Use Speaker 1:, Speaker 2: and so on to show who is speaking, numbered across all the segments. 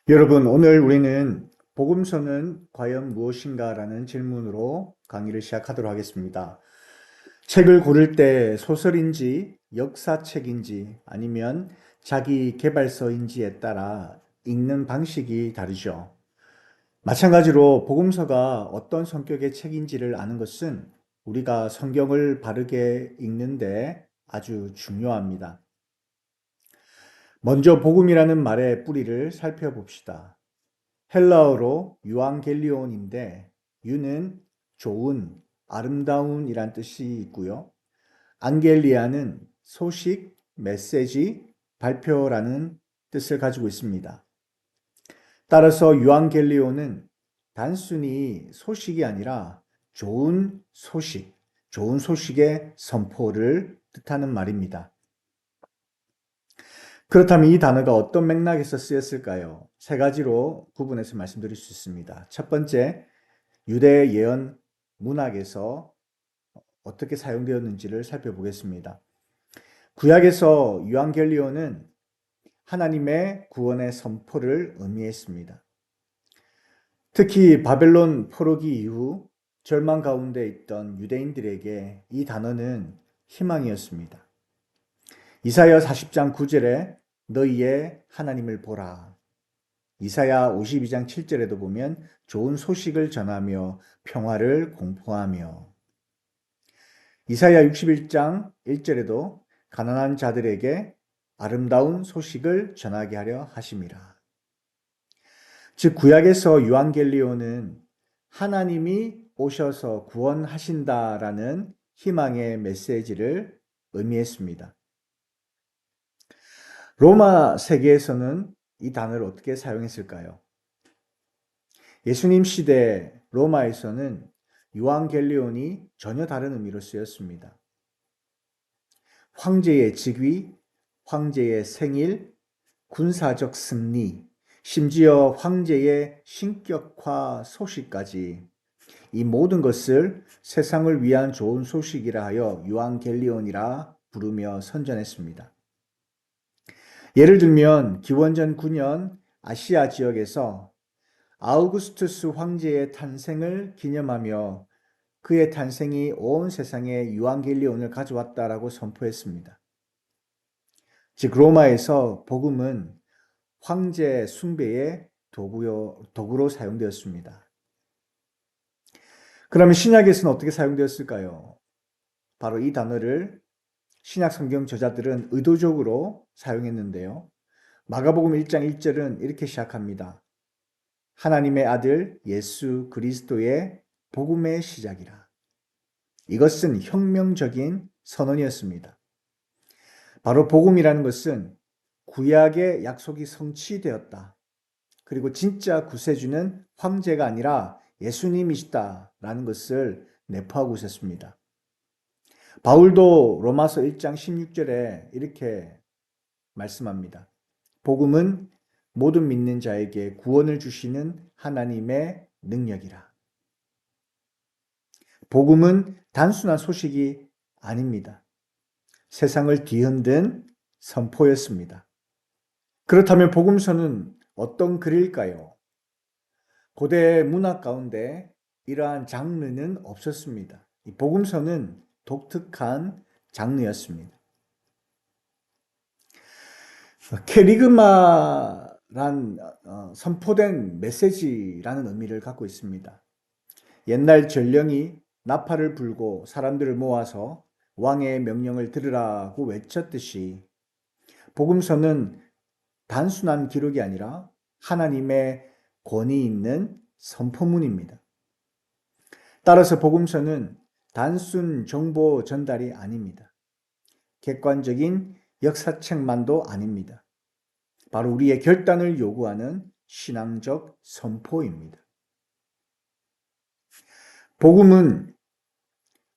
Speaker 1: 여러분, 오늘 우리는 복음서는 과연 무엇인가라는 질문으로 강의를 시작하도록 하겠습니다. 책을 고를 때 소설인지 역사책인지 아니면 자기 개발서인지에 따라 읽는 방식이 다르죠. 마찬가지로 복음서가 어떤 성격의 책인지를 아는 것은 우리가 성경을 바르게 읽는데 아주 중요합니다. 먼저 복음이라는 말의 뿌리를 살펴봅시다. 헬라어로 유앙겔리온인데 유는 좋은, 아름다운이란 뜻이 있고요. 앙겔리아는 소식, 메시지, 발표라는 뜻을 가지고 있습니다. 따라서 유앙겔리온은 단순히 소식이 아니라 좋은 소식, 좋은 소식의 선포를 뜻하는 말입니다. 그렇다면 이 단어가 어떤 맥락에서 쓰였을까요? 세 가지로 구분해서 말씀드릴 수 있습니다. 첫 번째, 유대 예언 문학에서 어떻게 사용되었는지를 살펴보겠습니다. 구약에서 유앙겔리온은 하나님의 구원의 선포를 의미했습니다. 특히 바벨론 포로기 이후 절망 가운데 있던 유대인들에게 이 단어는 희망이었습니다. 이사야 40장 9절에 너희의 하나님을 보라. 이사야 52장 7절에도 보면 좋은 소식을 전하며 평화를 공포하며, 이사야 61장 1절에도 가난한 자들에게 아름다운 소식을 전하게 하려 하심이라. 즉 구약에서 유앙겔리온은 하나님이 오셔서 구원하신다라는 희망의 메시지를 의미했습니다. 로마 세계에서는 이 단어를 어떻게 사용했을까요? 예수님 시대 로마에서는 유앙겔리온이 전혀 다른 의미로 쓰였습니다. 황제의 즉위, 황제의 생일, 군사적 승리, 심지어 황제의 신격화 소식까지, 이 모든 것을 세상을 위한 좋은 소식이라 하여 유앙겔리온이라 부르며 선전했습니다. 예를 들면 기원전 9년 아시아 지역에서 아우구스투스 황제의 탄생을 기념하며 그의 탄생이 온 세상에 유앙겔리온을 가져왔다라고 선포했습니다. 즉 로마에서 복음은 황제 숭배의 도구로 사용되었습니다. 그러면 신약에서는 어떻게 사용되었을까요? 바로 이 단어를 신약 성경 저자들은 의도적으로 사용했는데요. 마가복음 1장 1절은 이렇게 시작합니다. 하나님의 아들 예수 그리스도의 복음의 시작이라. 이것은 혁명적인 선언이었습니다. 바로 복음이라는 것은 구약의 약속이 성취되었다. 그리고 진짜 구세주는 황제가 아니라 예수님이시다라는 것을 내포하고 있었습니다. 바울도 로마서 1장 16절에 이렇게 말씀합니다. 복음은 모든 믿는 자에게 구원을 주시는 하나님의 능력이라. 복음은 단순한 소식이 아닙니다. 세상을 뒤흔든 선포였습니다. 그렇다면 복음서는 어떤 글일까요? 고대 문학 가운데 이러한 장르는 없었습니다. 이 복음서는 독특한 장르였습니다. 캐리그마란 선포된 메시지라는 의미를 갖고 있습니다. 옛날 전령이 나팔을 불고 사람들을 모아서 왕의 명령을 들으라고 외쳤듯이 복음서는 단순한 기록이 아니라 하나님의 권위 있는 선포문입니다. 따라서 복음서는 단순 정보 전달이 아닙니다. 객관적인 역사책만도 아닙니다. 바로 우리의 결단을 요구하는 신앙적 선포입니다. 복음은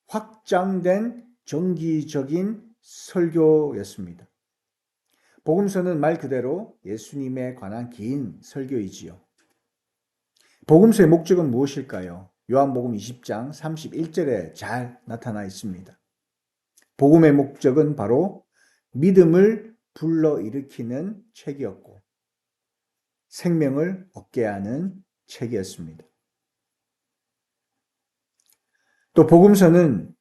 Speaker 1: 확장된 정기적인 설교였습니다. 복음서는 말 그대로 예수님에 관한 긴 설교이지요. 복음서의 목적은 무엇일까요? 요한복음 20장 31절에 잘 나타나 있습니다. 복음의 목적은 바로 믿음을 불러일으키는 책이었고 생명을 얻게 하는 책이었습니다. 또 복음서는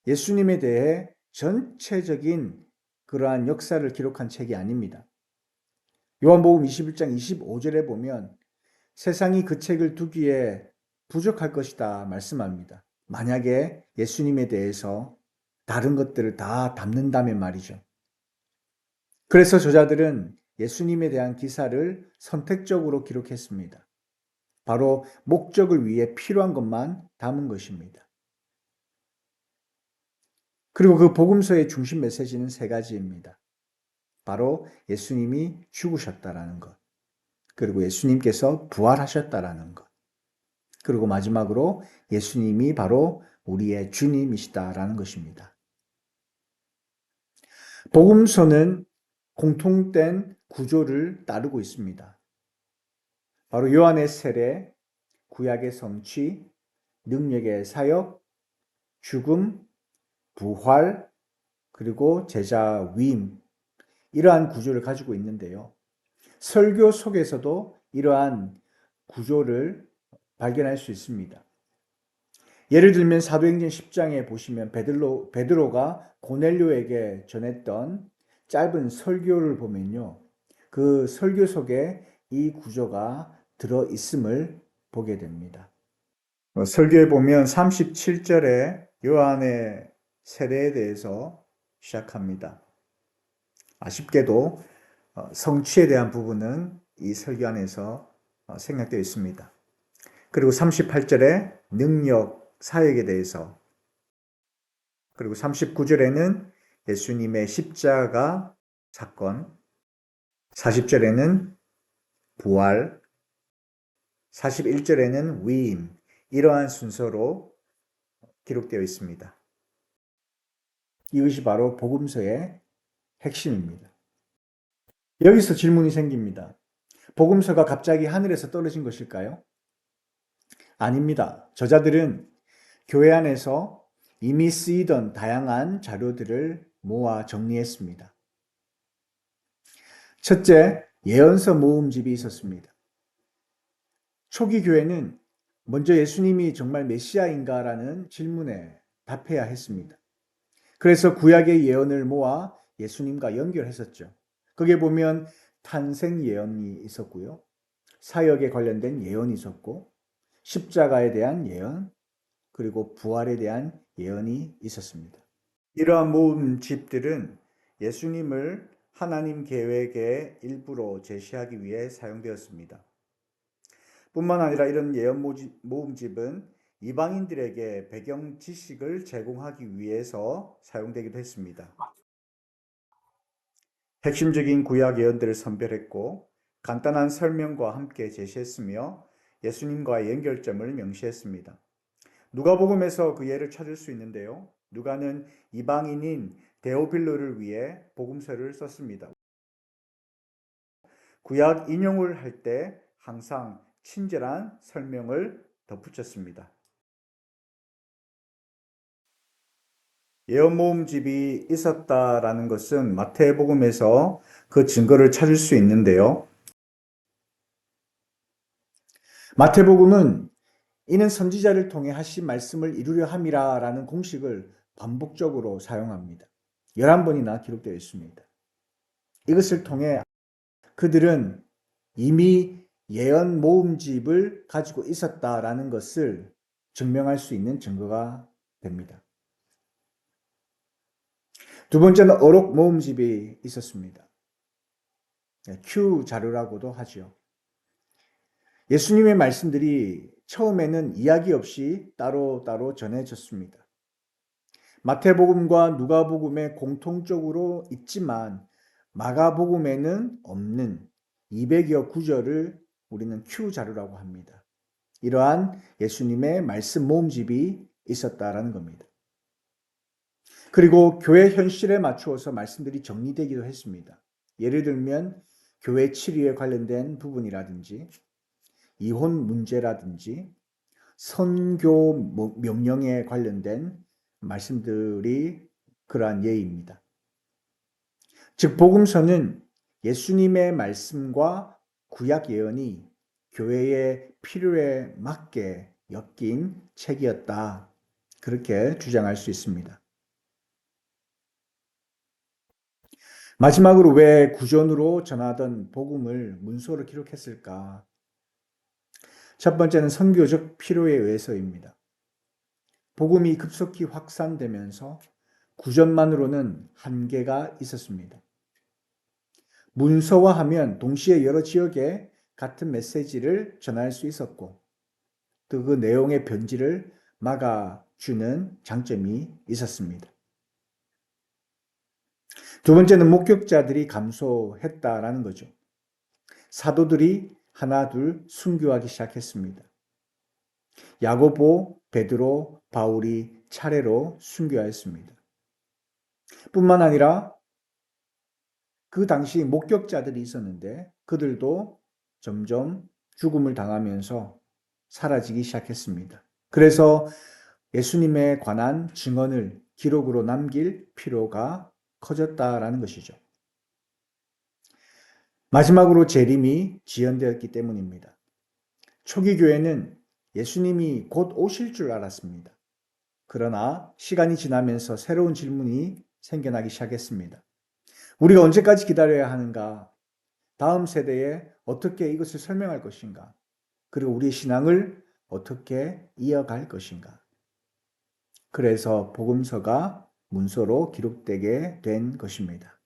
Speaker 1: 예수님에 대해 전체적인 그러한 역사를 기록한 책이 아닙니다. 요한복음 21장 25절에 보면 세상이 그 책을 두기에 부족할 것이다 말씀합니다. 만약에 예수님에 대해서 다른 것들을 다 담는다면 말이죠. 그래서 저자들은 예수님에 대한 기사를 선택적으로 기록했습니다. 바로 목적을 위해 필요한 것만 담은 것입니다. 그리고 그 복음서의 중심 메시지는 세 가지입니다. 바로 예수님이 죽으셨다라는 것, 그리고 예수님께서 부활하셨다라는 것, 그리고 마지막으로 예수님이 바로 우리의 주님이시다라는 것입니다. 복음서는 공통된 구조를 따르고 있습니다. 바로 요한의 세례, 구약의 성취, 능력의 사역, 죽음, 부활, 그리고 제자 위임, 이러한 구조를 가지고 있는데요. 설교 속에서도 이러한 구조를 발견할 수 있습니다. 예를 들면 사도행전 10장에 보시면 베드로가 고넬료에게 전했던 짧은 설교를 보면요. 그 설교 속에 이 구조가 들어 있음을 보게 됩니다. 설교에 보면 37절에 요한의 세례에 대해서 시작합니다. 아쉽게도 성취에 대한 부분은 이 설교 안에서 생략되어 있습니다. 그리고 38절에 능력, 사역에 대해서, 그리고 39절에는 예수님의 십자가 사건, 40절에는 부활, 41절에는 위임, 이러한 순서로 기록되어 있습니다. 이것이 바로 복음서의 핵심입니다. 여기서 질문이 생깁니다. 복음서가 갑자기 하늘에서 떨어진 것일까요? 아닙니다. 저자들은 교회 안에서 이미 쓰이던 다양한 자료들을 모아 정리했습니다. 첫째, 예언서 모음집이 있었습니다. 초기 교회는 먼저 예수님이 정말 메시아인가라는 질문에 답해야 했습니다. 그래서 구약의 예언을 모아 예수님과 연결했었죠. 거기에 보면 탄생 예언이 있었고요. 사역에 관련된 예언이 있었고, 십자가에 대한 예언, 그리고 부활에 대한 예언이 있었습니다. 이러한 모음집들은 예수님을 하나님 계획의 일부로 제시하기 위해 사용되었습니다. 뿐만 아니라 이런 예언 모음집은 이방인들에게 배경 지식을 제공하기 위해서 사용되기도 했습니다. 핵심적인 구약 예언들을 선별했고 간단한 설명과 함께 제시했으며 예수님과의 연결점을 명시했습니다. 누가복음에서 그 예를 찾을 수 있는데요. 누가는 이방인인 데오빌로를 위해 복음서를 썼습니다. 구약 인용을 할 때 항상 친절한 설명을 덧붙였습니다. 예언 모음집이 있었다라는 것은 마태복음에서 그 증거를 찾을 수 있는데요. 마태복음은 이는 선지자를 통해 하신 말씀을 이루려 함이라라는 공식을 반복적으로 사용합니다. 11번이나 기록되어 있습니다. 이것을 통해 그들은 이미 예언 모음집을 가지고 있었다라는 것을 증명할 수 있는 증거가 됩니다. 두 번째는 어록 모음집이 있었습니다. Q 자료라고도 하죠. 예수님의 말씀들이 처음에는 이야기 없이 따로따로 전해졌습니다. 마태복음과 누가복음에 공통적으로 있지만 마가복음에는 없는 200여 구절을 우리는 Q 자료라고 합니다. 이러한 예수님의 말씀 모음집이 있었다라는 겁니다. 그리고 교회 현실에 맞추어서 말씀들이 정리되기도 했습니다. 예를 들면 교회 치료에 관련된 부분이라든지 이혼 문제라든지 선교 명령에 관련된 말씀들이 그러한 예입니다. 즉 복음서는 예수님의 말씀과 구약 예언이 교회의 필요에 맞게 엮인 책이었다. 그렇게 주장할 수 있습니다. 마지막으로 왜 구전으로 전하던 복음을 문서로 기록했을까? 첫 번째는 선교적 필요에 의해서입니다. 복음이 급속히 확산되면서 구전만으로는 한계가 있었습니다. 문서화하면 동시에 여러 지역에 같은 메시지를 전할 수 있었고 또 그 내용의 변질을 막아주는 장점이 있었습니다. 두 번째는 목격자들이 감소했다라는 거죠. 사도들이 하나 둘 순교하기 시작했습니다. 야고보, 베드로, 바울이 차례로 순교하였습니다. 뿐만 아니라 그 당시 목격자들이 있었는데 그들도 점점 죽음을 당하면서 사라지기 시작했습니다. 그래서 예수님에 관한 증언을 기록으로 남길 필요가 커졌다라는 것이죠. 마지막으로 재림이 지연되었기 때문입니다. 초기 교회는 예수님이 곧 오실 줄 알았습니다. 그러나 시간이 지나면서 새로운 질문이 생겨나기 시작했습니다. 우리가 언제까지 기다려야 하는가? 다음 세대에 어떻게 이것을 설명할 것인가? 그리고 우리의 신앙을 어떻게 이어갈 것인가? 그래서 복음서가 문서로 기록되게 된 것입니다.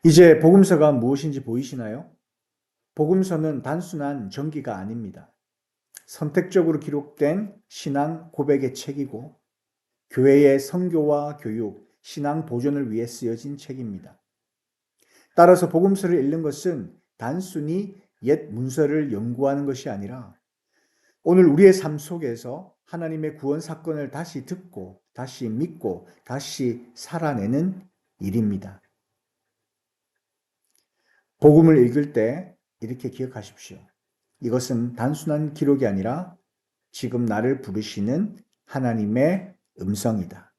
Speaker 1: 이제 복음서가 무엇인지 보이시나요? 복음서는 단순한 전기가 아닙니다. 선택적으로 기록된 신앙 고백의 책이고 교회의 선교와 교육, 신앙 보존을 위해 쓰여진 책입니다. 따라서 복음서를 읽는 것은 단순히 옛 문서를 연구하는 것이 아니라 오늘 우리의 삶 속에서 하나님의 구원 사건을 다시 듣고 다시 믿고 다시 살아내는 일입니다. 복음을 읽을 때 이렇게 기억하십시오. 이것은 단순한 기록이 아니라 지금 나를 부르시는 하나님의 음성이다.